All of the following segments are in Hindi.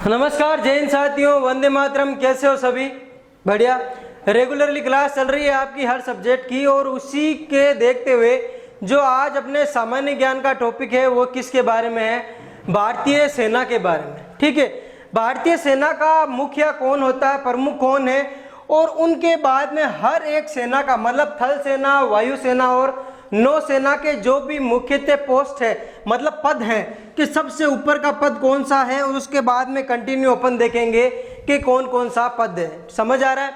नमस्कार जय हिंद साथियों, वंदे मातरम। कैसे हो सभी? बढ़िया। रेगुलरली क्लास चल रही है आपकी हर सब्जेक्ट की, और उसी के देखते हुए जो आज अपने सामान्य ज्ञान का टॉपिक है वो किसके बारे में है? भारतीय सेना के बारे में। ठीक है, भारतीय सेना का मुखिया कौन होता है, प्रमुख कौन है, और उनके बाद में हर एक सेना का मतलब थल सेना, वायुसेना और नौसेना के जो भी मुख्यतः पोस्ट है मतलब पद हैं कि सबसे ऊपर का पद कौन सा है, और उसके बाद में कंटिन्यू अपन देखेंगे कि कौन कौन सा पद है। समझ आ रहा है?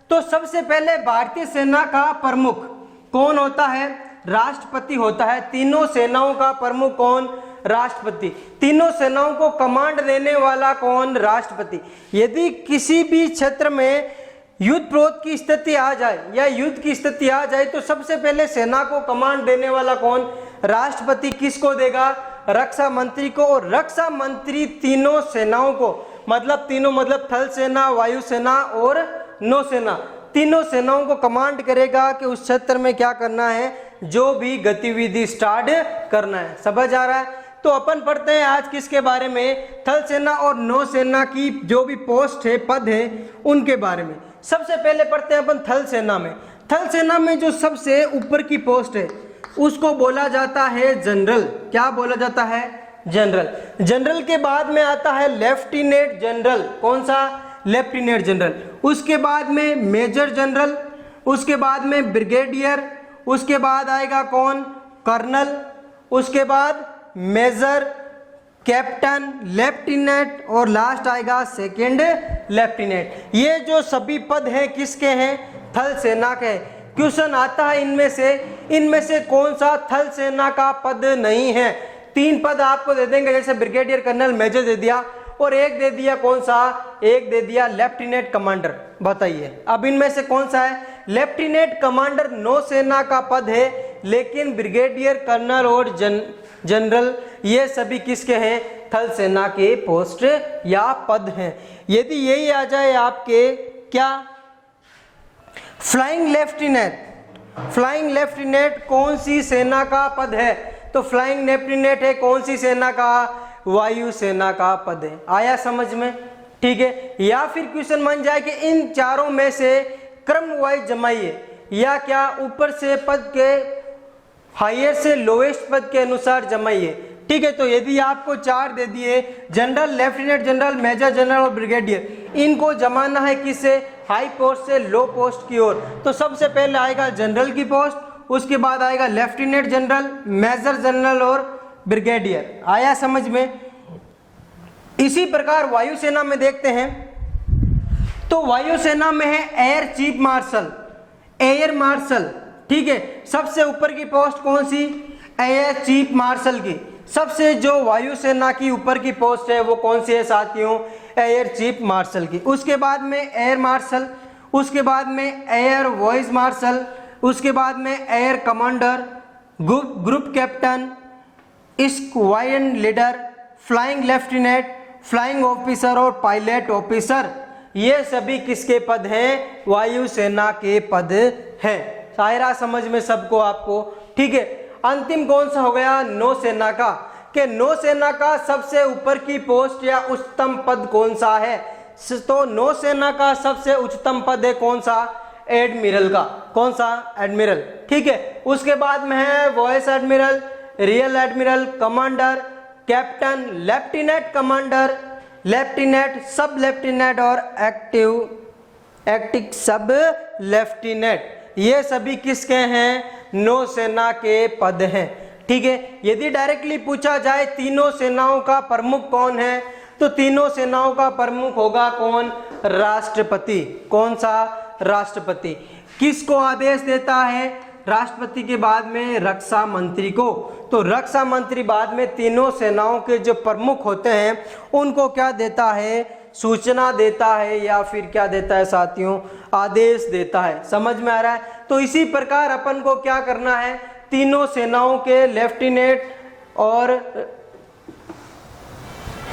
तो सबसे पहले भारतीय सेना का प्रमुख कौन होता है? राष्ट्रपति होता है। तीनों सेनाओं का प्रमुख कौन? राष्ट्रपति। तीनों सेनाओं को कमांड देने वाला कौन? राष्ट्रपति। यदि किसी भी क्षेत्र में युद्ध विरोध की स्थिति आ जाए या युद्ध की स्थिति आ जाए तो सबसे पहले सेना को कमांड देने वाला कौन? राष्ट्रपति। किसको देगा? रक्षा मंत्री को। और रक्षा मंत्री तीनों सेनाओं को मतलब तीनों मतलब थल सेना, वायुसेना और नौसेना, तीनों सेनाओं को कमांड करेगा कि उस क्षेत्र में क्या करना है, जो भी गतिविधि स्टार्ट करना है। समझ आ रहा है? तो अपन पढ़ते हैं आज किसके बारे में? थल सेना और नौसेना की जो भी पोस्ट है, पद है, उनके बारे में। सबसे पहले पढ़ते हैं अपन थल सेना में। थल सेना में जो सबसे ऊपर की पोस्ट है उसको बोला जाता है जनरल। क्या बोला जाता है? जनरल। जनरल के बाद में आता है लेफ्टिनेंट जनरल। कौन सा? Lieutenant general. उसके बाद में मेजर जनरल, उसके बाद में ब्रिगेडियर, उसके बाद आएगा कौन? कर्नल, उसके बाद मेजर, कैप्टन, लेफ्टिनेंट और लास्ट आएगा सेकेंड लेफ्टिनेंट। ये जो सभी पद हैं किसके हैं? थल सेना के। क्वेश्चन आता है इनमें से कौन सा थल सेना का पद नहीं है? तीन पद आपको दे देंगे, जैसे ब्रिगेडियर, कर्नल, मेजर दे दिया, और एक दे दिया कौन सा? एक दे दिया लेफ्टिनेंट कमांडर। बताइए अब इनमें से कौन सा है? लेफ्टिनेंट कमांडर नौसेना का पद है, लेकिन ब्रिगेडियर, कर्नल और जनरल ये सभी किसके हैं? थल सेना के पोस्ट या पद हैं। यदि यही आ जाए आपके क्या? Flying lieutenant. फ्लाइंग लेफ्टिनेंट कौन सी सेना का पद है? तो फ्लाइंग लेफ्टिनेंट है कौन सी सेना का? वायु सेना का पद है। आया समझ में? ठीक है। या फिर क्वेश्चन बन जाए कि इन चारों में से क्रम वाइज जमाइए, या क्या ऊपर से पद के हाईएस्ट से लोएस्ट पद के अनुसार जमाइए। ठीक है, तो यदि आपको चार दे दिए, general, lieutenant general, major general और ब्रिगेडियर, इनको जमाना है किससे? हाई पोस्ट से लो पोस्ट की ओर। तो सबसे पहले आएगा जनरल की पोस्ट, उसके बाद आएगा लेफ्टिनेंट जनरल, मेजर जनरल और ब्रिगेडियर। आया समझ में? इसी प्रकार वायुसेना में देखते हैं, तो वायुसेना में है air chief marshal, air marshal. ठीक है, सबसे ऊपर की पोस्ट कौन सी? एयर चीफ मार्शल की। सबसे जो वायुसेना की ऊपर की पोस्ट है वो कौन सी है साथियों? एयर चीफ मार्शल की। उसके बाद में एयर मार्शल, उसके बाद में एयर वाइस मार्शल, उसके बाद में air commander, group captain, squadron leader, flying lieutenant, flying officer और पायलट ऑफिसर। ये सभी किसके पद हैं? वायुसेना के पद हैं। सायरा समझ में सबको आपको? ठीक है। अंतिम कौन सा हो गया? नौसेना का। कि नौसेना का सबसे ऊपर की पोस्ट या उच्चतम पद कौन सा है? तो नौसेना का सबसे उच्चतम पद है कौन सा? एडमिरल का। कौन सा? एडमिरल। ठीक है। उसके बाद में है vice admiral, real admiral, commander, captain, lieutenant commander, lieutenant, सब लेफ्टिनेंट और एक्टिव सब लेफ्टिनेंट। ये सभी किसके हैं? नौसेना के पद हैं। ठीक है। यदि डायरेक्टली पूछा जाए तीनों सेनाओं का प्रमुख कौन है, तो तीनों सेनाओं का प्रमुख होगा कौन? राष्ट्रपति। कौन सा? राष्ट्रपति। किसको आदेश देता है? राष्ट्रपति के बाद में रक्षा मंत्री को। तो रक्षा मंत्री बाद में तीनों सेनाओं के जो प्रमुख होते हैं उनको क्या देता है? सूचना देता है, या फिर क्या देता है साथियों? आदेश देता है। समझ में आ रहा है? तो इसी प्रकार अपन को क्या करना है? तीनों सेनाओं के लेफ्टिनेंट और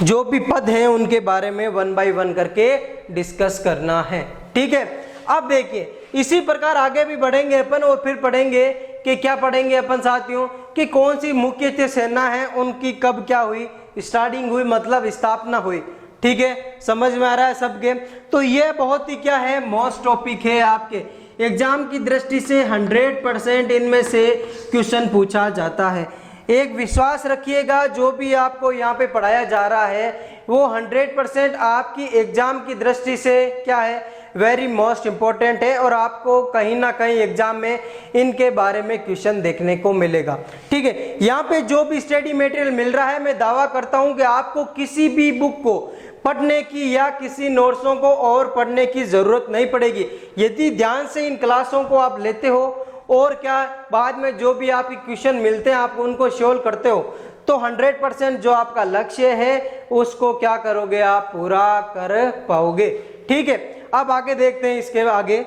जो भी पद हैं उनके बारे में वन बाय वन करके डिस्कस करना है। ठीक है। अब देखिए इसी प्रकार आगे भी बढ़ेंगे अपन, और फिर पढ़ेंगे कि क्या पढ़ेंगे अपन साथियों कि कौन सी मुख्य सेना है, उनकी कब क्या हुई, स्टार्टिंग हुई मतलब स्थापना हुई। ठीक है, समझ में आ रहा है सबके। तो ये बहुत ही क्या है, मोस्ट टॉपिक है, आपके एग्जाम की दृष्टि से 100% इनमें से क्वेश्चन पूछा जाता है। एक विश्वास रखिएगा, जो भी आपको यहाँ पे पढ़ाया जा रहा है वो 100% आपकी एग्जाम की दृष्टि से क्या है, वेरी मोस्ट इंपॉर्टेंट है, और आपको कहीं ना कहीं एग्जाम में इनके बारे में क्वेश्चन देखने को मिलेगा। ठीक है, यहाँ पे जो भी स्टडी मटेरियल मिल रहा है, मैं दावा करता हूँ कि आपको किसी भी बुक को पढ़ने की या किसी नोट्सों को और पढ़ने की जरूरत नहीं पड़ेगी। यदि ध्यान से इन क्लासों को आप लेते हो और क्या बाद में जो भी आपके क्वेश्चन मिलते हैं आप उनको सोल्व करते हो, तो 100% जो आपका लक्ष्य है उसको क्या करोगे, आप पूरा कर पाओगे। ठीक है, अब आगे देखते हैं इसके आगे।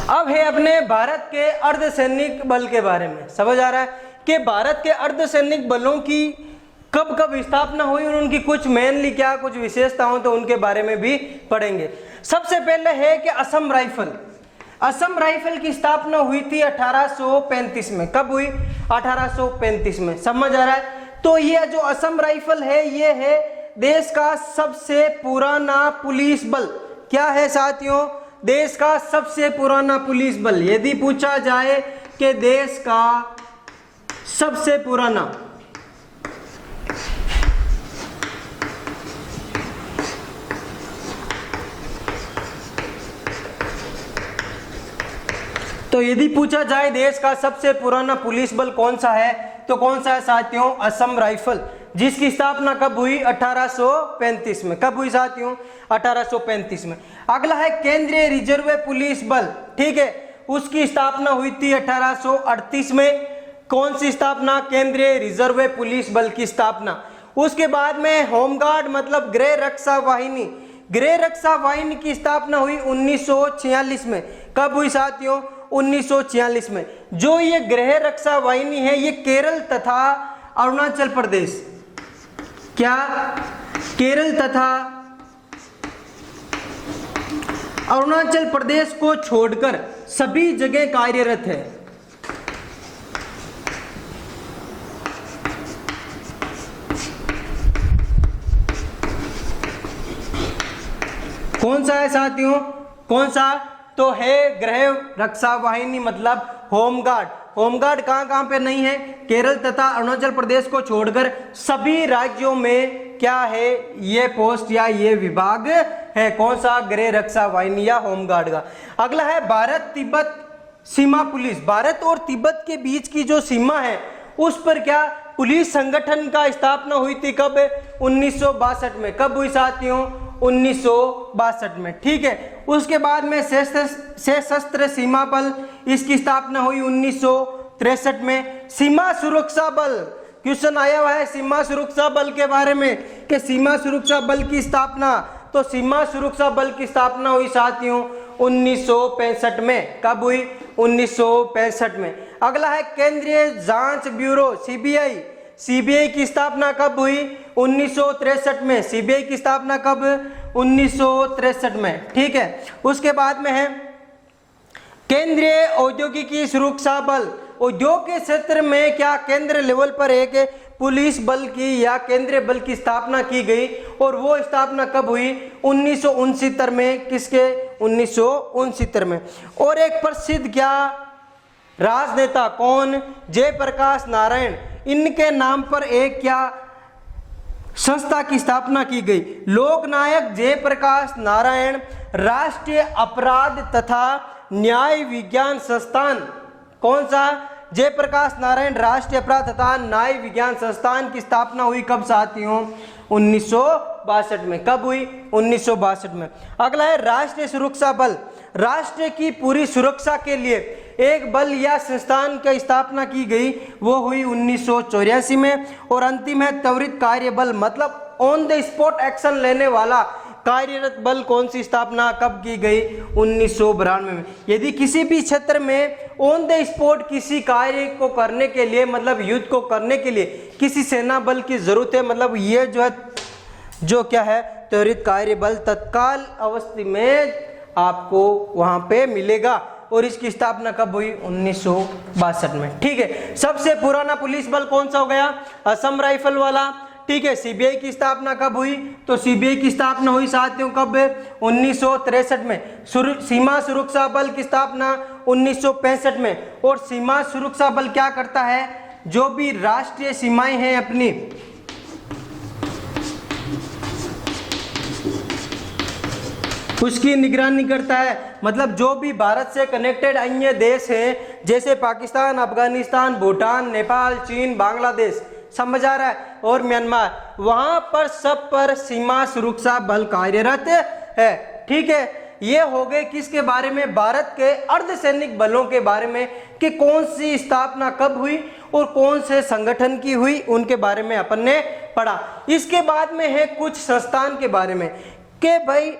अब है अपने भारत के अर्धसैनिक बल के बारे में। समझ आ रहा है कि भारत के अर्धसैनिक बलों की कब कब स्थापना हुई और उनकी कुछ मेनली क्या कुछ विशेषताओं, तो उनके बारे में भी पढ़ेंगे। सबसे पहले है कि असम राइफल। असम राइफल की स्थापना हुई थी 1835 में। कब हुई? 1835 में। समझ आ रहा है? तो ये जो असम राइफल है ये है देश का सबसे पुराना पुलिस बल। क्या है साथियों? देश का सबसे पुराना पुलिस बल। यदि पूछा जाए कि देश का सबसे पुराना तो यदि पूछा जाए देश का सबसे पुराना पुलिस बल कौन सा है, तो कौन सा है साथियों? असम राइफल, जिसकी स्थापना कब हुई? 1835 में। कब हुई साथियों? 1835 में। अगला है केंद्रीय रिजर्व पुलिस बल। ठीक है, उसकी स्थापना हुई थी 1838 में। कौन सी स्थापना? केंद्रीय रिजर्व पुलिस बल की स्थापना। उसके बाद में होमगार्ड मतलब गृह रक्षा वाहिनी, गृह रक्षा वाहिनी की स्थापना हुई 1946 में। कब हुई साथियों? 1946 में। जो ये गृह रक्षा वाहिनी है ये केरल तथा अरुणाचल प्रदेश, क्या केरल तथा अरुणाचल प्रदेश को छोड़कर सभी जगह कार्यरत है। कौन सा है साथियों? कौन सा? तो है गृह रक्षा वाहिनी मतलब होमगार्ड। होमगार्ड कहां कहां पे नहीं है? केरल तथा अरुणाचल प्रदेश को छोड़कर सभी राज्यों में क्या है ये पोस्ट या ये विभाग है। कौन सा? गृह रक्षा वाहिनी या होमगार्ड का। अगला है भारत तिब्बत सीमा पुलिस। भारत और तिब्बत के बीच की जो सीमा है उस पर क्या पुलिस संगठन का स्थापना हुई थी। कब? 1962 में। कब हुई साथियों? 1962 में। ठीक है, उसके बाद में सशस्त्र सीमा बल, इसकी स्थापना हुई 1963 में। सीमा सुरक्षा बल, क्वेश्चन आया हुआ है सीमा सुरक्षा बल के बारे में कि सीमा सुरक्षा बल की स्थापना, तो सीमा सुरक्षा बल की स्थापना हुई साथियों 1965 में। कब हुई? 1965 में। अगला है केंद्रीय जांच ब्यूरो सीबीआई। सीबीआई की स्थापना कब हुई? 1963 में। सीबीआई की स्थापना कब? 1963 में। ठीक है, उसके बाद में है केंद्रीय औद्योगिकी सुरक्षा बल। उद्योग के क्षेत्र में क्या केंद्र लेवल पर एक पुलिस बल की या केंद्रीय बल की स्थापना की गई, और वो स्थापना कब हुई? 1969 में। किसके? 1969 में। और एक प्रसिद्ध क्या राजनेता, कौन? जयप्रकाश नारायण, इनके नाम पर एक क्या संस्था की स्थापना की गई? लोकनायक जयप्रकाश नारायण राष्ट्रीय अपराध तथा न्याय विज्ञान संस्थान। कौन सा? जयप्रकाश नारायण राष्ट्रीय अपराध तथा न्याय विज्ञान संस्थान की स्थापना हुई कब साथियों? 1962 में। कब हुई? 1962 में। अगला है राष्ट्रीय सुरक्षा बल। राष्ट्र की पूरी सुरक्षा के लिए एक बल या संस्थान की स्थापना की गई, वो हुई 1984 में। और अंतिम है त्वरित कार्य बल मतलब ऑन द स्पॉट एक्शन लेने वाला कार्यरत बल, कौन सी स्थापना कब की गई? 1992 में। यदि किसी भी क्षेत्र में ऑन द स्पॉट किसी कार्य को करने के लिए मतलब युद्ध को करने के लिए किसी सेना बल की जरूरत है, मतलब ये जो है जो क्या है त्वरित कार्य बल तत्काल अवस्था में आपको वहां पे मिलेगा। और इसकी स्थापना कब हुई? 1962 में। ठीक है, सबसे पुराना पुलिस बल कौन सा हो गया? असम राइफल वाला। ठीक है। सीबीआई की स्थापना कब हुई? तो सीबीआई की स्थापना हुई साथियों कब? 1963 में। सीमा सुरक्षा बल की स्थापना 1965 में। और सीमा सुरक्षा बल क्या करता है? जो भी राष्ट्रीय सीमाएं हैं अपनी, उसकी निगरानी करता है। मतलब जो भी भारत से कनेक्टेड अन्य देश हैं जैसे पाकिस्तान, अफगानिस्तान, भूटान, नेपाल, चीन, बांग्लादेश, समझ आ रहा है, और म्यांमार, वहां पर सब पर सीमा सुरक्षा बल कार्यरत है। ठीक है, ये हो गए किसके बारे में? भारत के अर्धसैनिक बलों के बारे में, कि कौन सी स्थापना कब हुई और कौन से संगठन की हुई, उनके बारे में अपन ने पढ़ा। इसके बाद में है कुछ संस्थान के बारे में, कि भाई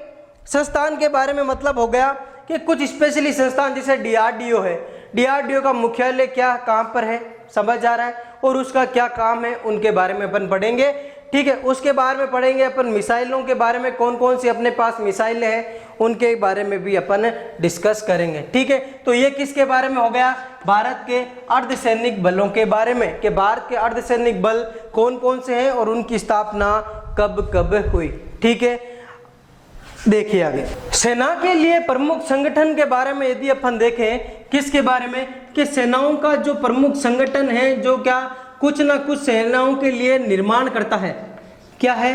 संस्थान के बारे में मतलब हो गया कि कुछ स्पेशली संस्थान, जैसे डीआरडीओ है, डीआरडीओ का मुख्यालय क्या कहां पर है, समझ आ रहा है, और उसका क्या काम है, उनके बारे में अपन पढ़ेंगे। ठीक है, उसके बारे में पढ़ेंगे अपन मिसाइलों के बारे में, कौन कौन सी अपने पास मिसाइलें हैं उनके बारे में भी अपन डिस्कस करेंगे। ठीक है, तो ये किसके बारे में हो गया? भारत के अर्धसैनिक बलों के बारे में, कि भारत के अर्धसैनिक बल कौन कौन से हैं और उनकी स्थापना कब कब हुई। ठीक है, देखिए आगे सेना के लिए प्रमुख संगठन के बारे में यदि अपन देखें, किसके बारे में? कि सेनाओं का जो प्रमुख संगठन है, जो क्या कुछ ना कुछ सेनाओं के लिए निर्माण करता है। क्या है?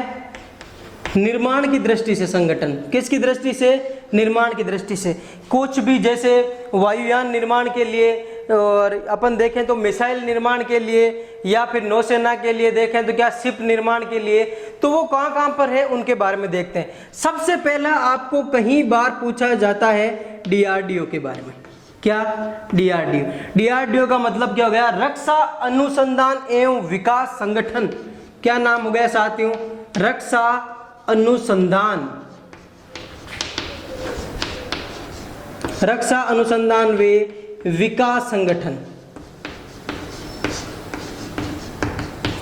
निर्माण की दृष्टि से संगठन, किसकी दृष्टि से? निर्माण की दृष्टि से। कुछ भी जैसे वायुयान निर्माण के लिए, और अपन देखें तो मिसाइल निर्माण के लिए, या फिर नौसेना के लिए देखें तो क्या शिप निर्माण के लिए, तो वो कहाँ कहाँ पर है उनके बारे में देखते हैं। सबसे पहला आपको कहीं बार पूछा जाता है डीआरडीओ के बारे में। क्या? डीआरडीओ। डीआरडीओ का मतलब क्या हो गया? रक्षा अनुसंधान एवं विकास संगठन। क्या नाम हो गया साथियों? रक्षा अनुसंधान, रक्षा अनुसंधान व विकास संगठन।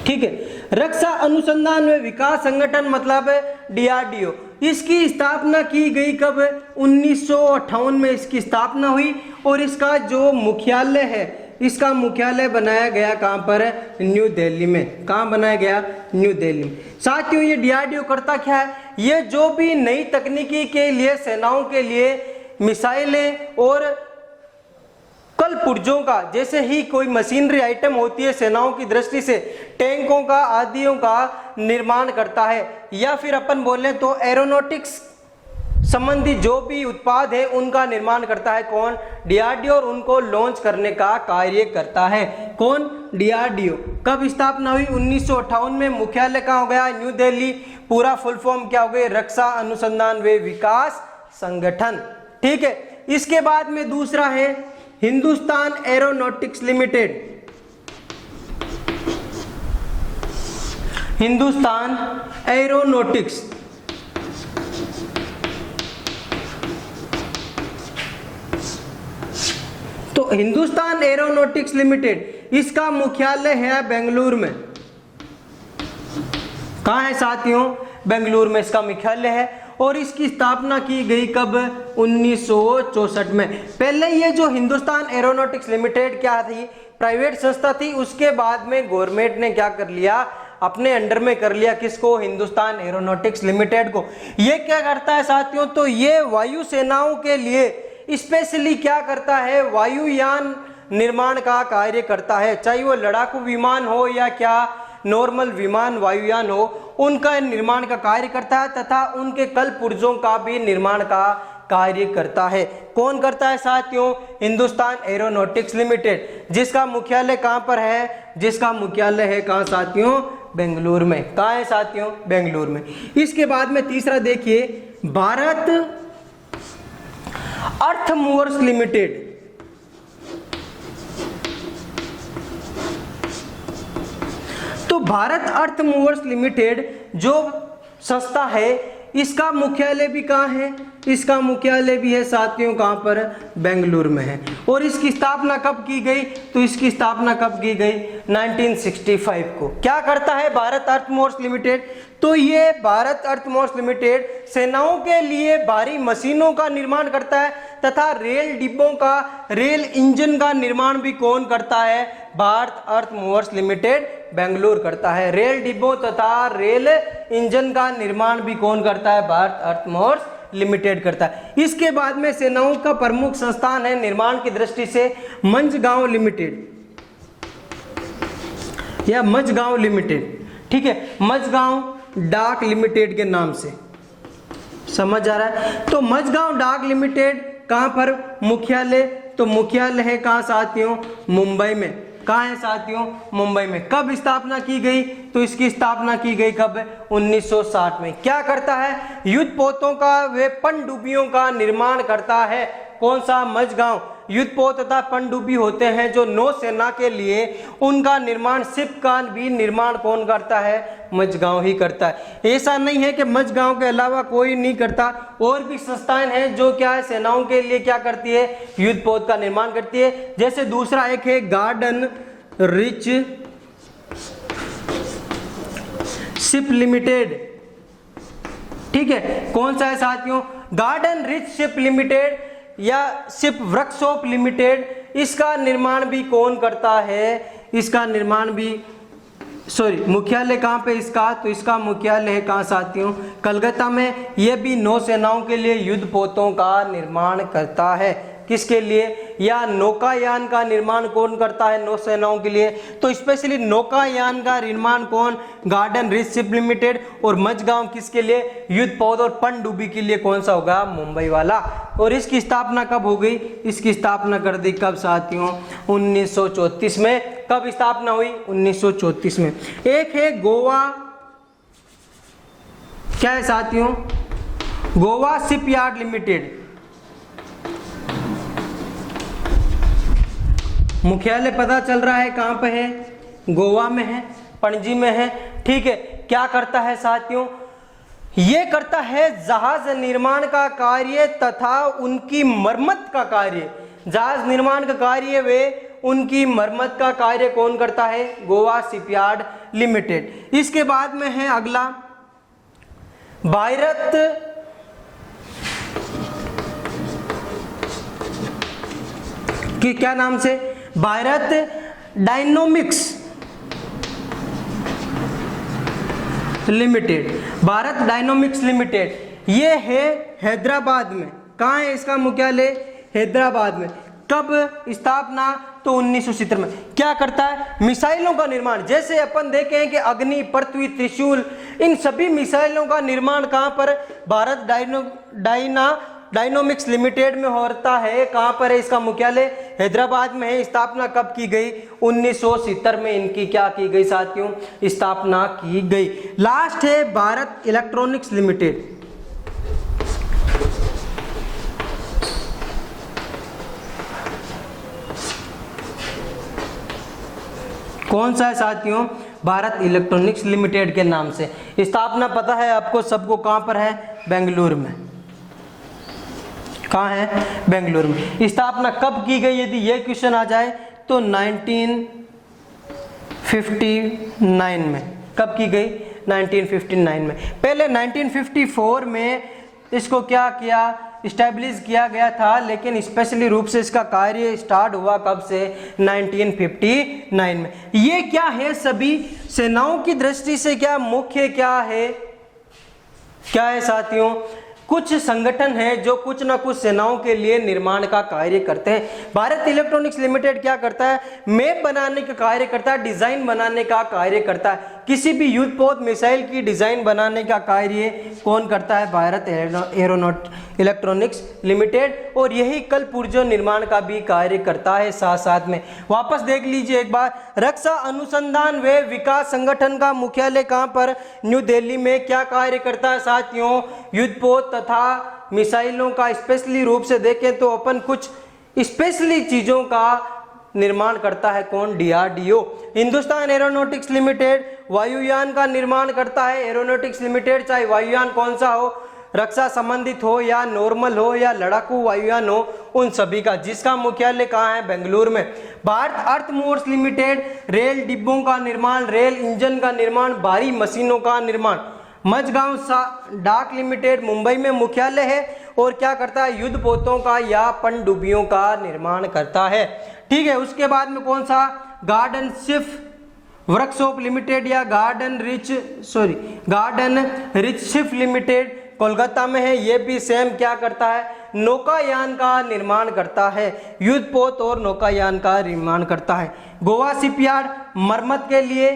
ठीक है, रक्षा अनुसंधान व विकास संगठन मतलब डीआरडीओ। इसकी स्थापना की गई कब? 1958 में इसकी स्थापना हुई, और इसका जो मुख्यालय है, इसका मुख्यालय बनाया गया कहां पर? न्यू दिल्ली में। कहां बनाया गया? न्यू दिल्ली में। साथियों, ये डीआरडीओ करता क्या है? ये जो भी नई तकनीकी के लिए सेनाओं के लिए मिसाइलें और कल पुर्जों का, जैसे ही कोई मशीनरी आइटम होती है सेनाओं की दृष्टि से, टैंकों का आदियों का निर्माण करता है, या फिर अपन बोले तो एरोनॉटिक्स संबंधी जो भी उत्पाद है उनका निर्माण करता है कौन? डीआरडीओ, और उनको लॉन्च करने का कार्य करता है कौन? डीआरडीओ। कब स्थापना हुई? 1958 में। मुख्यालय कहाँ हो गया? न्यू दिल्ली। पूरा फुल फॉर्म क्या हो गया? रक्षा अनुसंधान व विकास संगठन। ठीक है, इसके बाद में दूसरा है Hindustan aeronautics limited. Hindustan aeronautics, तो हिंदुस्तान एरोनॉटिक्स लिमिटेड, इसका मुख्यालय है बेंगलुरु में। कहां है साथियों? बेंगलुरु में इसका मुख्यालय है, और इसकी स्थापना की गई कब? 1964 में। पहले ये जो हिंदुस्तान एरोनॉटिक्स लिमिटेड क्या थी? प्राइवेट संस्था थी। उसके बाद में गवर्नमेंट ने क्या कर लिया? अपने अंडर में कर लिया। किसको? हिंदुस्तान एरोनॉटिक्स लिमिटेड को। ये क्या करता है साथियों? तो ये वायु सेनाओं के लिए स्पेशली क्या करता है? वायुयान निर्माण का कार्य करता है, चाहे वो लड़ाकू विमान हो या क्या नॉर्मल विमान वायुयान हो, उनका निर्माण का कार्य करता है, तथा उनके कल पुर्जों का भी निर्माण का कार्य करता है। कौन करता है साथियों? हिंदुस्तान एरोनॉटिक्स लिमिटेड, जिसका मुख्यालय कहां पर है? जिसका मुख्यालय है कहां साथियों? बेंगलुरु में। कहां है साथियों? बेंगलुरु में। इसके बाद में तीसरा देखिए, भारत अर्थ मूवर्स लिमिटेड। तो भारत अर्थ मूवर्स लिमिटेड जो संस्था है, इसका मुख्यालय भी कहाँ है? इसका मुख्यालय भी है साथियों कहाँ पर? बेंगलुरु में है। और इसकी स्थापना कब की गई? तो इसकी स्थापना कब की गई? 1965 को। क्या करता है भारत अर्थ मूवर्स लिमिटेड? तो ये भारत अर्थ मूवर्स लिमिटेड सेनाओं के लिए भारी मशीनों का निर्माण करता है, तथा रेल डिब्बों का, रेल इंजन का निर्माण भी कौन करता है? भारत अर्थ मूवर्स लिमिटेड बेंगलुरु करता है। रेल डिब्बों तथा रेल इंजन का निर्माण भी कौन करता है? भारत अर्थ मोटर्स लिमिटेड करता है। इसके बाद में सेनाओं का प्रमुख संस्थान है निर्माण की दृष्टि से मझगांव लिमिटेड या मझगांव लिमिटेड, ठीक है, मझगांव डाक लिमिटेड के नाम से, समझ आ रहा है? तो मझगांव डाक लिमिटेड कहां पर मुख्यालय? तो मुख्यालय है कहां साथियों? मुंबई में। कहां है साथियों? मुंबई में। कब स्थापना की गई? तो इसकी स्थापना की गई कब? 1960 में। क्या करता है? युद्ध पोतों का वे पनडुब्बियों का निर्माण करता है। कौन सा? मझगांव। युद्ध पोत तथा पनडुब्बी होते हैं जो नौसेना के लिए, उनका निर्माण, शिप का भी निर्माण कौन करता है? मझगांव ही करता है। ऐसा नहीं है कि मझगांव के अलावा कोई नहीं करता, और भी संस्थाएं हैं जो क्या है, सेनाओं के लिए क्या करती है? युद्ध पोत का निर्माण करती है। जैसे दूसरा एक है गार्डन रिच शिप लिमिटेड, ठीक है। कौन सा है साथियों? गार्डन रिच शिप लिमिटेड या शिप वर्कशॉप लिमिटेड। इसका निर्माण भी कौन करता है? इसका निर्माण भी, सॉरी, मुख्यालय कहाँ पे इसका? तो इसका मुख्यालय है कहाँ साथियों? कलकत्ता में। यह भी नौसेनाओं के लिए युद्ध पोतों का निर्माण करता है। किसके लिए? या नौकायान का निर्माण कौन करता है नौसेनाओं के लिए? तो स्पेशली नौकायान का निर्माण कौन? Garden rich ship limited. और मझगांव किसके लिए? युद्ध पोत और पनडुब्बी के लिए कौन सा होगा? मुंबई वाला। और इसकी स्थापना कब हो गई? इसकी स्थापना कर दी कब साथियों? 1934 में। कब स्थापना हुई? 1934 में। एक है गोवा, क्या है साथियों? Goa shipyard limited. मुख्यालय पता चल रहा है कहां पे है? गोवा में है, पणजी में है, ठीक है। क्या करता है साथियों? ये करता है जहाज निर्माण का कार्य तथा उनकी मरम्मत का कार्य। जहाज निर्माण का कार्य वे उनकी मरम्मत का कार्य कौन करता है? Goa shipyard limited. इसके बाद में है अगला भारत कि क्या नाम से? Bharat dynamics limited. Bharat dynamics limited ये है हैदराबाद में। कहाँ है इसका मुख्यालय? हैदराबाद में। कब स्थापना? तो 1970 में। क्या करता है? मिसाइलों का निर्माण। जैसे अपन देखे हैं कि अग्नि, पृथ्वी, त्रिशूल, इन सभी मिसाइलों का निर्माण कहाँ पर? भारत डायनोमिक्स लिमिटेड में होता है। कहां पर है इसका मुख्यालय? हैदराबाद में है। स्थापना कब की गई? 1970 में इनकी क्या की गई साथियों? स्थापना की गई। लास्ट है भारत इलेक्ट्रॉनिक्स लिमिटेड। कौन सा है साथियों? भारत इलेक्ट्रॉनिक्स लिमिटेड के नाम से। स्थापना पता है आपको सबको, कहां पर है? बेंगलुरु में। कहाँ है? बेंगलुरु में। स्थापना कब की गई यदि ये क्वेश्चन आ जाए तो 1959 में। कब की गई? 1959 में। पहले 1954 में इसको क्या किया? इस्टेब्लिश किया गया था, लेकिन स्पेशली रूप से इसका कार्य स्टार्ट हुआ कब से? 1959 में। ये क्या है? सभी सेनाओं की दृष्टि से क्या मुख्य क्या है? क्या है साथियों? कुछ संगठन हैं जो कुछ ना कुछ सेनाओं के लिए निर्माण का कार्य करते हैं। भारत इलेक्ट्रॉनिक्स लिमिटेड क्या करता है? मैप बनाने का कार्य करता है, डिजाइन बनाने का कार्य करता है। किसी भी युद्ध पोत मिसाइल की डिजाइन बनाने का कार्य कौन करता है? Bharat electronics limited. और यही कल पुर्जों निर्माण का भी कार्य करता है साथ साथ में। वापस देख लीजिए एक बार। रक्षा अनुसंधान व विकास संगठन का मुख्यालय कहां पर? न्यू दिल्ली में। क्या कार्य करता है साथियों? युद्ध पोत तथा मिसाइलों का स्पेशली रूप से देखें तो अपन कुछ स्पेशली चीजों का निर्माण करता है कौन? डीआरडीओ। हिंदुस्तान एरोनॉटिक्स लिमिटेड वायुयान का निर्माण करता है। एरोनॉटिक्स लिमिटेड चाहे वायुयान कौन सा हो, रक्षा संबंधित हो या नॉर्मल हो या लड़ाकू वायुयान हो, उन सभी का, जिसका मुख्यालय कहाँ है? बेंगलुरु में। भारत अर्थ मोटर्स लिमिटेड रेल डिब्बों का निर्माण, रेल इंजन का निर्माण, भारी मशीनों का निर्माण। मझगांव डाक लिमिटेड मुंबई में मुख्यालय है और क्या करता है? युद्ध पोतों का या पनडुब्बियों का निर्माण करता है। ठीक है। उसके बाद में कौन सा? गार्डन शिप वर्कशॉप लिमिटेड या garden rich ship limited Kolkata में है, ये भी सेम क्या करता है, नौकायान का निर्माण करता है, युद्धपोत और नौकायान का निर्माण करता है। गोवा शिपयार्ड मरम्मत के लिए,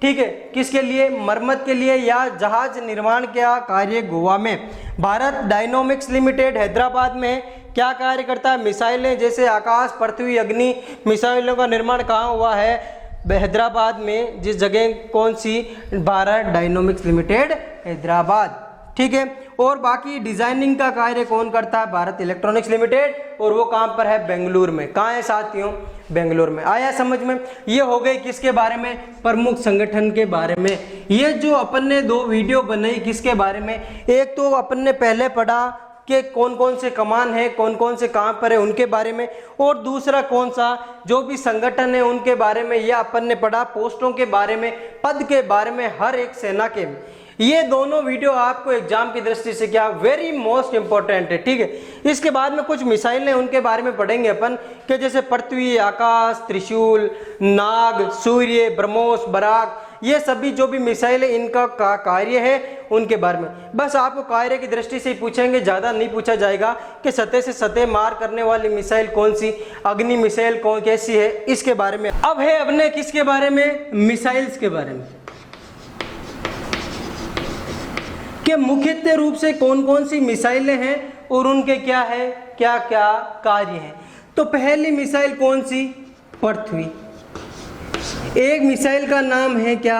ठीक है, किसके लिए, मरम्मत के लिए या जहाज निर्माण का कार्य गोवा में। भारत डायनोमिक्स लिमिटेड हैदराबाद में क्या कार्य करता है, मिसाइलें जैसे आकाश, पृथ्वी, अग्नि मिसाइलों का निर्माण कहाँ हुआ है, हैदराबाद में। जिस जगह कौन सी, भारत डायनोमिक्स लिमिटेड हैदराबाद, ठीक है। और बाकी डिजाइनिंग का कार्य कौन करता है, भारत इलेक्ट्रॉनिक्स लिमिटेड, और वो कहाँ पर है, बेंगलुरु में। कहाँ है साथियों, बेंगलुरु में। आया समझ में। ये हो गई किसके बारे में, प्रमुख संगठन के बारे में। ये जो अपन ने 2 वीडियो बनाई किसके बारे में, एक तो अपन ने पहले पढ़ा कि कौन कौन से कमान है, कौन कौन से कहाँ पर है उनके बारे में, और दूसरा कौन सा जो भी संगठन है उनके बारे में। यह अपन ने पढ़ा पोस्टों के बारे में, पद के बारे में, हर एक सेना के। ये दोनों वीडियो आपको एग्जाम की दृष्टि से क्या वेरी मोस्ट इंपॉर्टेंट है, ठीक है। इसके बाद में कुछ मिसाइलें उनके बारे में पढ़ेंगे अपन कि जैसे पृथ्वी, आकाश, त्रिशूल, नाग, सूर्य, ब्रह्मोस, बराक, ये सभी जो भी मिसाइल है इनका कार्य है उनके बारे में। बस आपको कार्य की दृष्टि से ही पूछेंगे, ज़्यादा नहीं पूछा जाएगा कि सतह से सतह मार करने वाली मिसाइल कौन सी, अग्नि मिसाइल कौन कैसी है, इसके बारे में। अब है अपने किसके बारे में, मिसाइल्स के बारे में, कि मुख्यतः रूप से कौन कौन सी मिसाइलें हैं और उनके क्या है, क्या क्या कार्य हैं। तो पहली मिसाइल कौन सी, पृथ्वी। एक मिसाइल का नाम है क्या,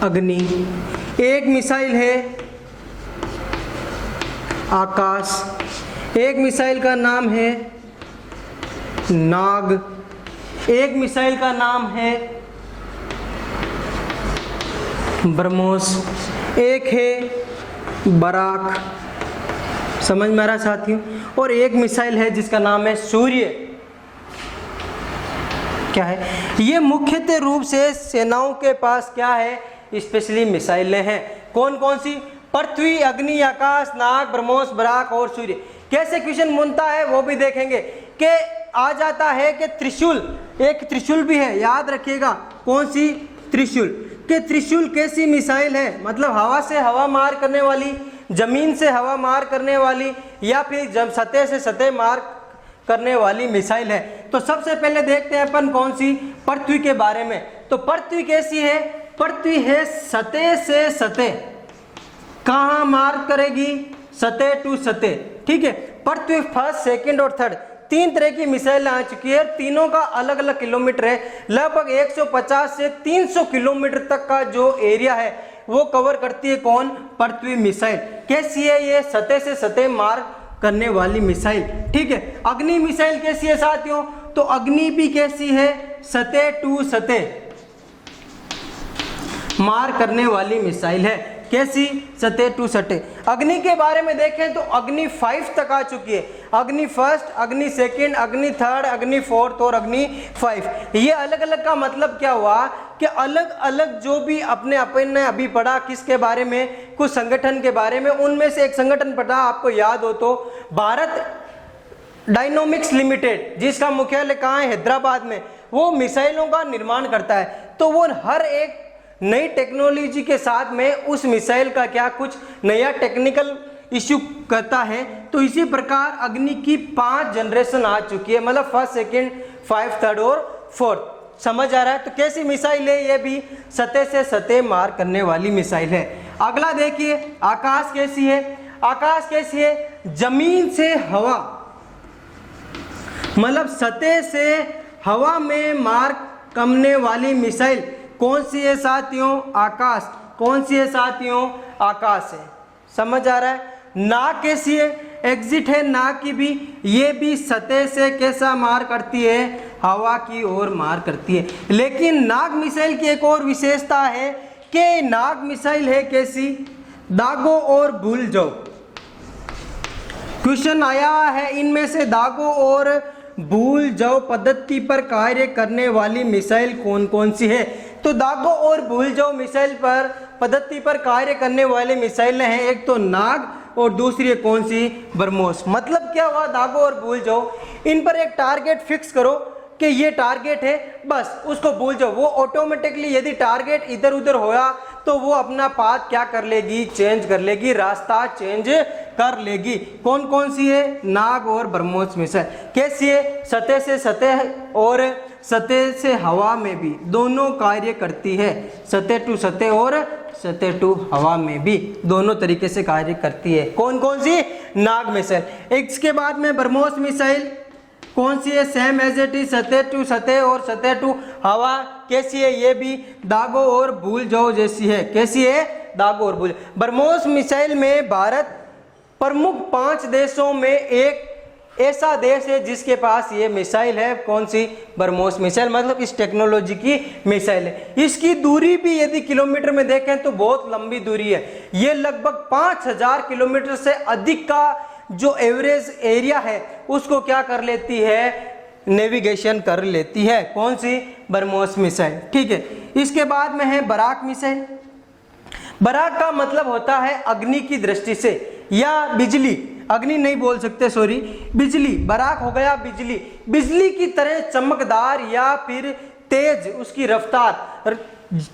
अग्नि। एक मिसाइल है आकाश। एक मिसाइल का नाम है नाग। एक मिसाइल का नाम है ब्रह्मोस। एक है बराक, समझ में आ रहा साथियों। और एक मिसाइल है जिसका नाम है सूर्य। क्या है ये, मुख्यतः रूप से सेनाओं के पास क्या है, स्पेशली मिसाइलें हैं। कौन कौन सी, पृथ्वी, अग्नि, आकाश, नाग, ब्रह्मोस, बराक और सूर्य। कैसे क्वेश्चन बनता है वो भी देखेंगे कि आ जाता है कि त्रिशूल, एक त्रिशूल भी है, याद रखिएगा। कौन सी, त्रिशूल। कि त्रिशूल कैसी मिसाइल है, मतलब हवा से हवा मार करने वाली, जमीन से हवा मार करने वाली, या फिर जब सतह से सतह मार करने वाली मिसाइल है। तो सबसे पहले देखते हैं अपन कौन सी, पृथ्वी के बारे में। तो पृथ्वी कैसी है, पृथ्वी है सतह से सतह, कहाँ मार करेगी, सतह टू सतह, ठीक है। पृथ्वी फर्स्ट, सेकंड और थर्ड 3 तरह की मिसाइल आ चुकी है। तीनों का अलग अलग किलोमीटर है, लगभग 150 से 300 किलोमीटर तक का जो एरिया है वो कवर करती है। कौन, पृथ्वी मिसाइल। कैसी है ये, सतह से सतह मार करने वाली मिसाइल, ठीक है। अग्नि मिसाइल कैसी है साथियों, तो अग्नि भी कैसी है, सतह टू सतह मार करने वाली मिसाइल है। कैसी, सतह टू सतह। अग्नि के बारे में देखें तो अग्नि 5 तक आ चुकी है। अग्नि फर्स्ट, अग्नि सेकंड, अग्नि थर्ड, अग्नि फोर्थ और अग्नि 5। ये अलग अलग का मतलब क्या हुआ कि अलग अलग जो भी अपन ने अभी पढ़ा किसके बारे में, कुछ संगठन के बारे में, उनमें से एक संगठन पढ़ा आपको याद हो तो, भारत डायनोमिक्स लिमिटेड, जिसका मुख्यालय कहाँ है, हैदराबाद में। वो मिसाइलों का निर्माण करता है। तो वो हर एक नई टेक्नोलॉजी के साथ में उस मिसाइल का क्या कुछ नया टेक्निकल इश्यू करता है। तो इसी प्रकार अग्नि की 5 जनरेशन आ चुकी है, मतलब फर्स्ट, सेकंड, 5, थर्ड और फोर्थ। समझ आ रहा है। तो कैसी मिसाइल है ये भी, सतह से सतह मार करने वाली मिसाइल है। अगला देखिए, आकाश कैसी है। आकाश कैसी है, जमीन से हवा, मतलब सतह से हवा में मार करने वाली मिसाइल कौन सी है साथियों, आकाश। कौन सी है साथियों, आकाश है। समझ आ रहा है। नाग कैसी है, एग्जिट है नाग की भी, ये भी सतह से कैसा मार करती है, हवा की ओर मार करती है। लेकिन नाग मिसाइल की एक और विशेषता है कि नाग मिसाइल है कैसी, दागो और भूल जाओ। क्वेश्चन आया है इनमें से दागो और भूल जाओ पद्धति पर कार्य करने वाली मिसाइल कौन कौन सी है। तो दागो और भूल जाओ मिसाइल पर पद्धति पर कार्य करने वाले मिसाइलें हैं, एक तो नाग और दूसरी है कौन सी, ब्रह्मोस। मतलब क्या हुआ, दागो और भूल जाओ, इन पर एक टारगेट फिक्स करो कि ये टारगेट है, बस उसको भूल जाओ। वो ऑटोमेटिकली यदि टारगेट इधर उधर होया तो वो अपना पाथ क्या कर लेगी, चेंज कर लेगी, रास्ता चेंज कर लेगी। कौन कौन सी है? नाग और ब्रह्मोस मिसाइल। कैसी है? सतह से सतह और सतह से हवा में भी दोनों कार्य करती है। सतह टू सतह और सतह टू हवा में भी दोनों तरीके से कार्य करती है। कौन कौन सी? नाग मिसाइल। इसके बाद में ब्रह्मोस मिसाइल कौन सी है? सेम एज इट इज, सतह टू सतह और सतह टू हवा। कैसी है? ये भी दागो और भूल जाओ जैसी है। कैसी है? दागो और भूल। ब्रह्मोस मिसाइल में भारत प्रमुख 5 देशों में एक ऐसा देश है जिसके पास ये मिसाइल है। कौन सी? ब्रह्मोस मिसाइल, मतलब इस टेक्नोलॉजी की मिसाइल है। इसकी दूरी भी यदि किलोमीटर में देखें तो बहुत लंबी दूरी है। ये लगभग 5000 किलोमीटर से अधिक का जो एवरेज एरिया है उसको क्या कर लेती है? नेविगेशन कर लेती है। कौन सी? ब्रह्मोस मिसाइल। ठीक है। इसके बाद में है बराक मिसाइल। बराक का मतलब होता है अग्नि की दृष्टि से या बिजली, अग्नि नहीं बोल सकते, सॉरी, बिजली। बराक हो गया बिजली, बिजली की तरह चमकदार या फिर तेज उसकी रफ्तार।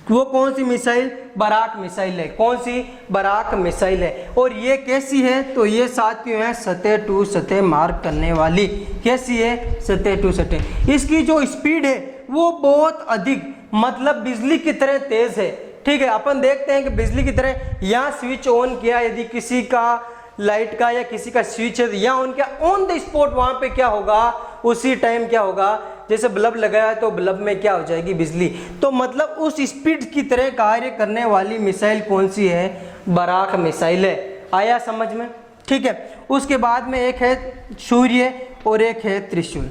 वो कौन सी मिसाइल? बराक मिसाइल है। कौन सी? बराक मिसाइल है। और ये कैसी है? तो ये साथियों है सतह टू सतह मार्क करने वाली। कैसी है? सतह टू सतह। इसकी जो स्पीड है वो बहुत अधिक, मतलब बिजली की तरह तेज है। ठीक है। अपन देखते हैं कि बिजली की तरह यहाँ स्विच ऑन किया, यदि किसी का लाइट का या किसी का स्विच है या ऑन किया, ऑन द स्पॉट वहां पे क्या होगा? उसी टाइम क्या होगा? जैसे बल्ब लगाया तो बल्ब में क्या हो जाएगी? बिजली। तो मतलब उस स्पीड की तरह कार्य करने वाली मिसाइल कौन सी है? बराक मिसाइल है। आया समझ में? ठीक है। उसके बाद में एक है सूर्य और एक है त्रिशूल।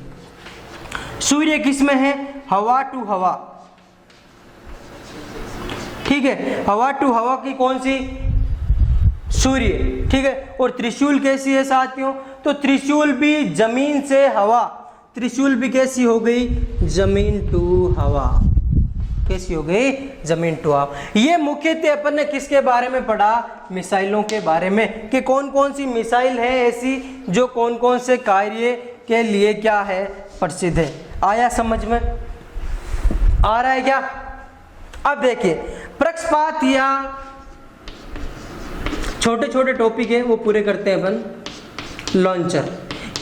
सूर्य किसमें है? हवा टू हवा। ठीक है। हवा टू हवा की कौन सी? सूर्य। ठीक है। और त्रिशूल कैसी है साथियों? तो त्रिशूल भी जमीन से हवा। त्रिशूल भी कैसी हो गई? जमीन टू हवा। कैसी हो गई? जमीन टू हवा। ये मुख्यतः अपन ने किसके बारे में पढ़ा? मिसाइलों के बारे में, कि कौन कौन सी मिसाइल है ऐसी जो कौन कौन से कार्य के लिए क्या है? प्रसिद्ध है। आया समझ में? आ रहा है क्या? अब देखिए, प्रक्षेपात या छोटे छोटे टॉपिक है वो पूरे करते हैं अपन। लॉन्चर,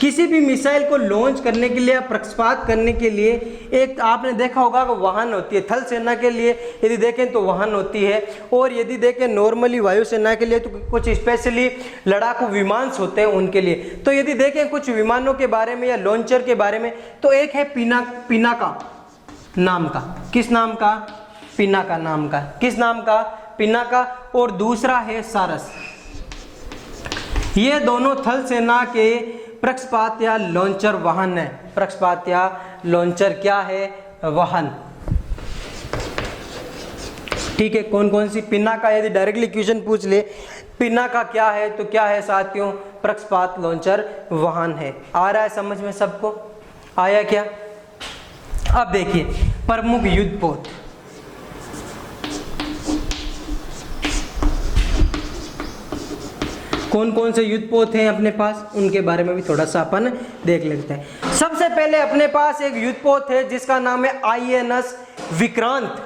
किसी भी मिसाइल को लॉन्च करने के लिए या प्रक्षेपात करने के लिए एक आपने देखा होगा कि वाहन होती है। थल सेना के लिए यदि देखें तो वाहन होती है, और यदि देखें नॉर्मली वायुसेना के लिए तो कुछ स्पेशली लड़ाकू विमान होते हैं उनके लिए। तो यदि देखें कुछ विमानों के बारे में या लॉन्चर के बारे में, तो एक है पिनाका नाम का। किस नाम का? पिनाका नाम का। किस नाम का? पिनाका। और दूसरा है सारस। ये दोनों थल सेना के प्रक्षेपात या लॉन्चर वाहन है। प्रक्षेपात या लॉन्चर क्या है? वाहन। ठीक है। कौन कौन सी? पिनाका, यदि डायरेक्टली क्वेश्चन पूछ ले पिनाका क्या है तो क्या है साथियों? प्रक्षेपात लॉन्चर वाहन है। आ रहा है समझ में सबको? आया क्या? अब देखिए, प्रमुख युद्धपोत। कौन कौन से युद्धपोत हैं अपने पास, उनके बारे में भी थोड़ा सा अपन देख लेते हैं। सबसे पहले अपने पास एक युद्धपोत है जिसका नाम है INS विक्रांत।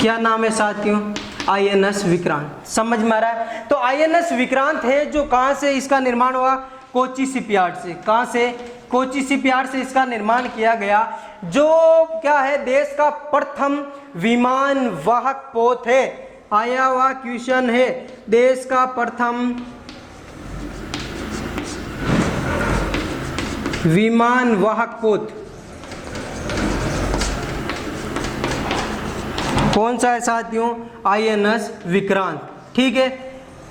क्या नाम है साथियों? INS विक्रांत। समझ में आ रहा है? तो INS विक्रांत है जो कहां से इसका निर्माण हुआ? कोची शिपयार्ड से। कहां से? कोची शिपयार्ड से इसका निर्माण किया गया, जो क्या है? देश का प्रथम विमान वाहक पोत है। आया हुआ क्वेश्चन है, देश का प्रथम विमान वाहक पोत कौन सा है साथियों? INS विक्रांत। ठीक है।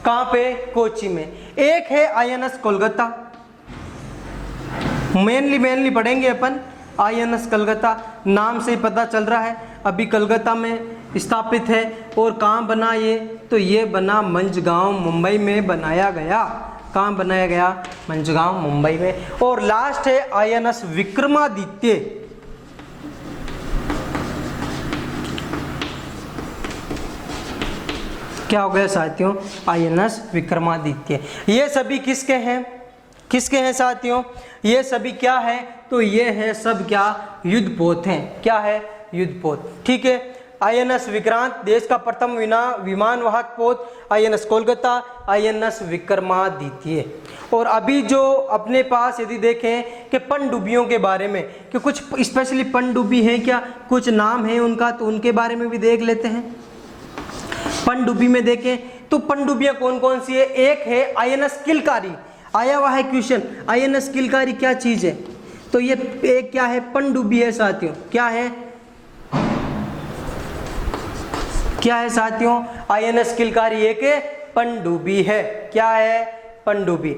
कहां पे? कोची में। एक है INS कोलकाता, मेनली पढ़ेंगे अपन। INS कलकत्ता नाम से ही पता चल रहा है, अभी कलकत्ता में स्थापित है। और कहाँ बना ये? तो ये बना मंझगांव, मुंबई में बनाया गया। कहाँ बनाया गया? मंझगांव, मुंबई में। और लास्ट है INS विक्रमादित्य। क्या हो गया साथियों? INS विक्रमादित्य। ये सभी किसके हैं? किसके हैं साथियों? ये सभी क्या है? तो ये है सब क्या? युद्धपोत हैं। क्या है? युद्धपोत। ठीक है। INS विक्रांत देश का प्रथम विमान वाहक पोत, INS कोलकाता, INS विक्रमादित्य। और अभी जो अपने पास यदि देखें कि पनडुब्बियों के बारे में कि कुछ स्पेशली पनडुब्बी हैं क्या, कुछ नाम है उनका, तो उनके बारे में भी देख लेते हैं। पनडुब्बी में देखें तो पनडुब्बियां कौन कौन सी है? एक है INS किलकारी। आया हुआ है क्वेश्चन, INS किलकारी क्या चीज है? तो ये एक क्या है? पनडुब्बी है साथियों। क्या है? क्या है साथियों? INS किलकारी एक पनडुब्बी है। क्या है? पनडुब्बी।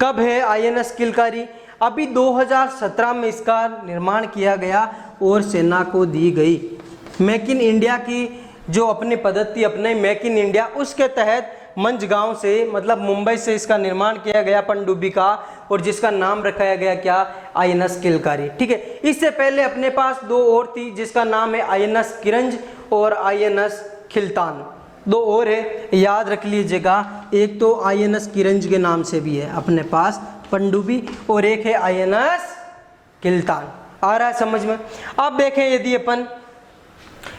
कब है INS किलकारी? अभी 2017 में इसका निर्माण किया गया और सेना को दी गई। मेक इन इंडिया की जो अपनी पद्धति अपने मेक इन इंडिया, उसके तहत मंझगांव से मतलब मुंबई से इसका निर्माण किया गया पनडुब्बी का, और जिसका नाम रखाया गया क्या? INS किलकारी। ठीक है। इससे पहले अपने पास दो और थी जिसका नाम है INS किरंज और INS खिलतान। दो और है, याद रख लीजिएगा। एक तो INS किरंज के नाम से भी है अपने पास पनडुब्बी, और एक है INS खिलतान। आ रहा है समझ में? अब देखें यदि अपन,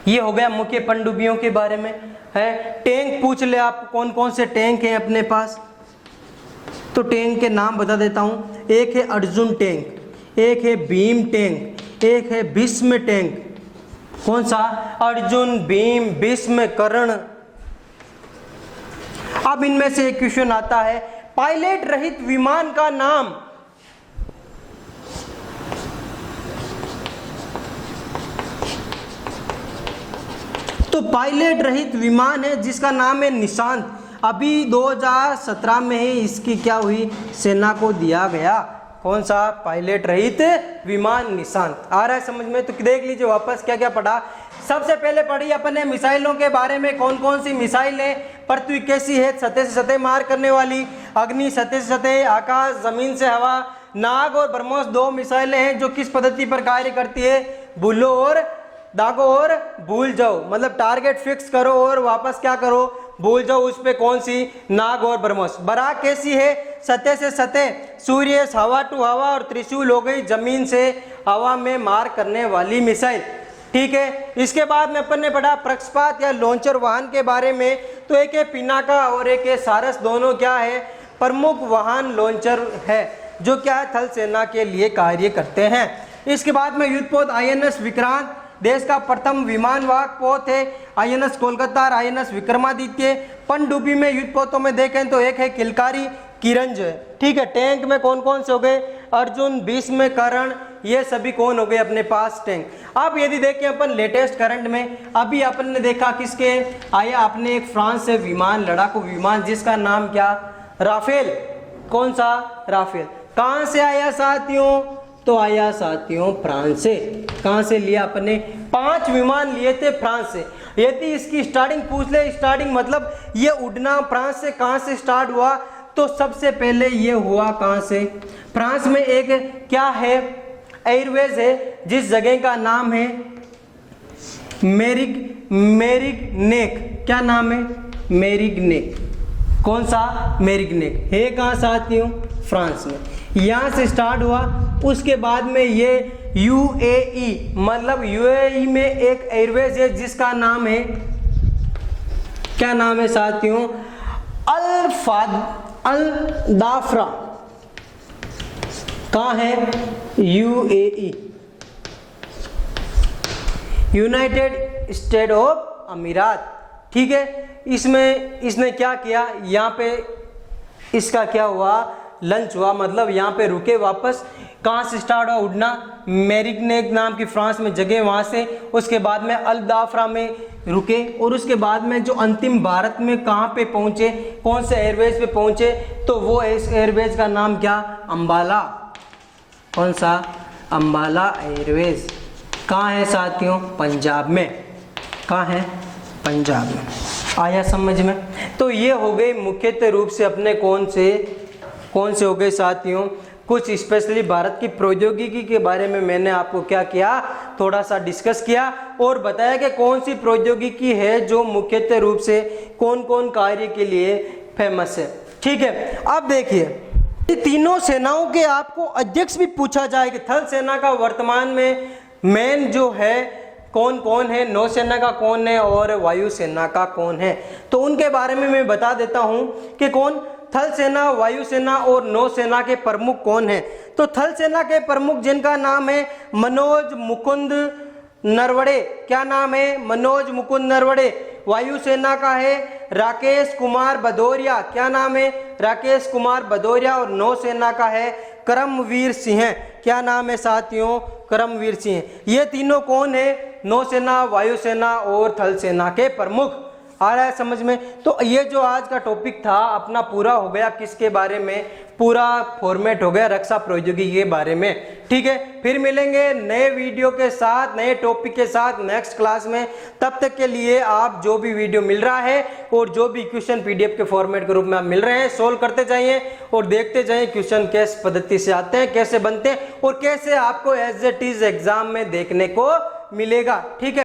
ये हो गया मुख्य पनडुब्बियों के बारे में है। टैंक पूछ ले आप, कौन कौन से टैंक हैं अपने पास? तो टैंक के नाम बता देता हूं। एक है अर्जुन टैंक, एक है भीम टैंक, एक है भीष्म टैंक। कौन सा? अर्जुन, भीम, भीष्म, कर्ण। अब इनमें से एक क्वेश्चन आता है, पायलट रहित विमान का नाम। तो पायलट रहित विमान है जिसका नाम है निशांत। अभी 2017 में ही इसकी क्या हुई? सेना को दिया गया। कौन सा? पायलट रहित विमान निशांत। आ रहा है समझ में? तो देख लीजिए वापस क्या क्या पढ़ा। सबसे पहले पढ़ी अपने मिसाइलों के बारे में, कौन कौन सी मिसाइल है। पृथ्वी कैसी है? सतह से सतह मार करने वाली। अग्नि सतह से सतह, आकाश जमीन से हवा। नाग और ब्रह्मोस दो मिसाइलें हैं जो किस पद्धति पर कार्य करती है? भूलो और दागो और भूल जाओ, मतलब टारगेट फिक्स करो और वापस क्या करो? भूल जाओ। उस पे कौन सी? नाग और ब्रह्मोस। बराक कैसी है? सतह से सतह, सूर्य, हवा टू हवा, और त्रिशूल हो गई जमीन से हवा में मार करने वाली मिसाइल। ठीक है। इसके बाद में अपन ने पढ़ा प्रक्षेपात या लॉन्चर वाहन के बारे में। तो एक है पिनाका और एक है सारस। दोनों क्या है? प्रमुख वाहन लॉन्चर है जो क्या है? थल सेना के लिए कार्य करते हैं। इसके बाद में युद्धपोत INS विक्रांत देश का प्रथम विमान वाहक पोत है। INS कोलकाता और INS विक्रमादित्य। पनडुब्बी में युद्धपोतों में देखें तो एक है किलकारी, किरंज है। ठीक है। टैंक में कौन कौन से हो गए? अर्जुन, भीष्म, कर्ण। ये सभी कौन हो गए अपने पास? टैंक। अब यदि देखें अपन लेटेस्ट करंट में, अभी अपन ने देखा किसके आया? अपने एक फ्रांस से विमान, लड़ाकू विमान जिसका नाम क्या? राफेल। कौन सा? राफेल। कहां से आया साथियों? तो आया साथियों फ्रांस से। कहां से लिया अपने? 5 विमान लिए थे फ्रांस से। यदि इसकी स्टार्टिंग पूछ ले, स्टार्टिंग मतलब ये उड़ना फ्रांस से कहां से स्टार्ट हुआ? तो सबसे पहले ये हुआ कहां से? फ्रांस में एक क्या है? एयरवेज है जिस जगह का नाम है मेरिग्नेक। क्या नाम है? मेरिग्नेक। कौन सा? मेरिग्नेक है। कहां साथियों? फ्रांस में। यहां से स्टार्ट हुआ। उसके बाद में ये UAE मतलब UAE में एक एयरवेज है जिसका नाम है, क्या नाम है साथियों? अल दाफ्रा। कहां है? UAE, यूनाइटेड स्टेट ऑफ अमीरात। ठीक है। इसमें इसने क्या किया? यहाँ पे इसका क्या हुआ? लंच हुआ, मतलब यहाँ पे रुके वापस। कहाँ से स्टार्ट हुआ उड़ना? मेरिग्नेक नाम की फ्रांस में जगह, वहाँ से। उसके बाद में अल दाफ्रा में रुके, और उसके बाद में जो अंतिम भारत में कहाँ पे पहुँचे, कौन से एयरवेज पे पहुँचे? तो वो एयरवेज का नाम क्या? अंबाला। कौन सा? अंबाला एयरवेज। कहाँ है साथियों? पंजाब में। कहाँ है? पंजाब में। आया समझ में? तो ये हो गए मुख्यतः रूप से अपने कौन से हो गए साथियों? कुछ स्पेशली भारत की प्रौद्योगिकी के बारे में मैंने आपको क्या किया? थोड़ा सा डिस्कस किया और बताया कि कौन सी प्रौद्योगिकी है जो मुख्यतः रूप से कौन कौन कार्य के लिए फेमस है। ठीक है। अब देखिए तीनों सेनाओं के आपको अध्यक्ष भी पूछा जाए कि थल सेना का वर्तमान में मेन जो है कौन कौन है, नौसेना का कौन है और वायुसेना का कौन है, तो उनके बारे में मैं बता देता हूं कि कौन थल सेना, वायुसेना और नौसेना के प्रमुख कौन है। तो थल सेना के प्रमुख जिनका नाम है मनोज मुकुंद नरवणे, क्या नाम है, मनोज मुकुंद नरवणे। वायुसेना का है राकेश कुमार भदौरिया, क्या नाम है, राकेश कुमार भदौरिया। और नौसेना का है करमवीर सिंह, क्या नाम है साथियों, करमवीर सिंह। ये तीनों कौन है, नौसेना, वायुसेना और थल सेना के प्रमुख। आ रहा है समझ में। तो ये जो आज का टॉपिक था अपना पूरा हो गया, किसके बारे में, पूरा फॉर्मेट हो गया रक्षा प्रौद्योगिकी के बारे में। ठीक है, फिर मिलेंगे नए वीडियो के साथ, नए टॉपिक के साथ नेक्स्ट क्लास में। तब तक के लिए आप जो भी वीडियो मिल रहा है और जो भी क्वेश्चन पीडीएफ के फॉर्मेट के रूप में आप मिल रहे हैं, सोल्व करते जाइए और देखते जाइए क्वेश्चन किस पद्धति से आते हैं, कैसे बनते हैं और कैसे आपको एज इट इज एग्जाम में देखने को मिलेगा। ठीक है।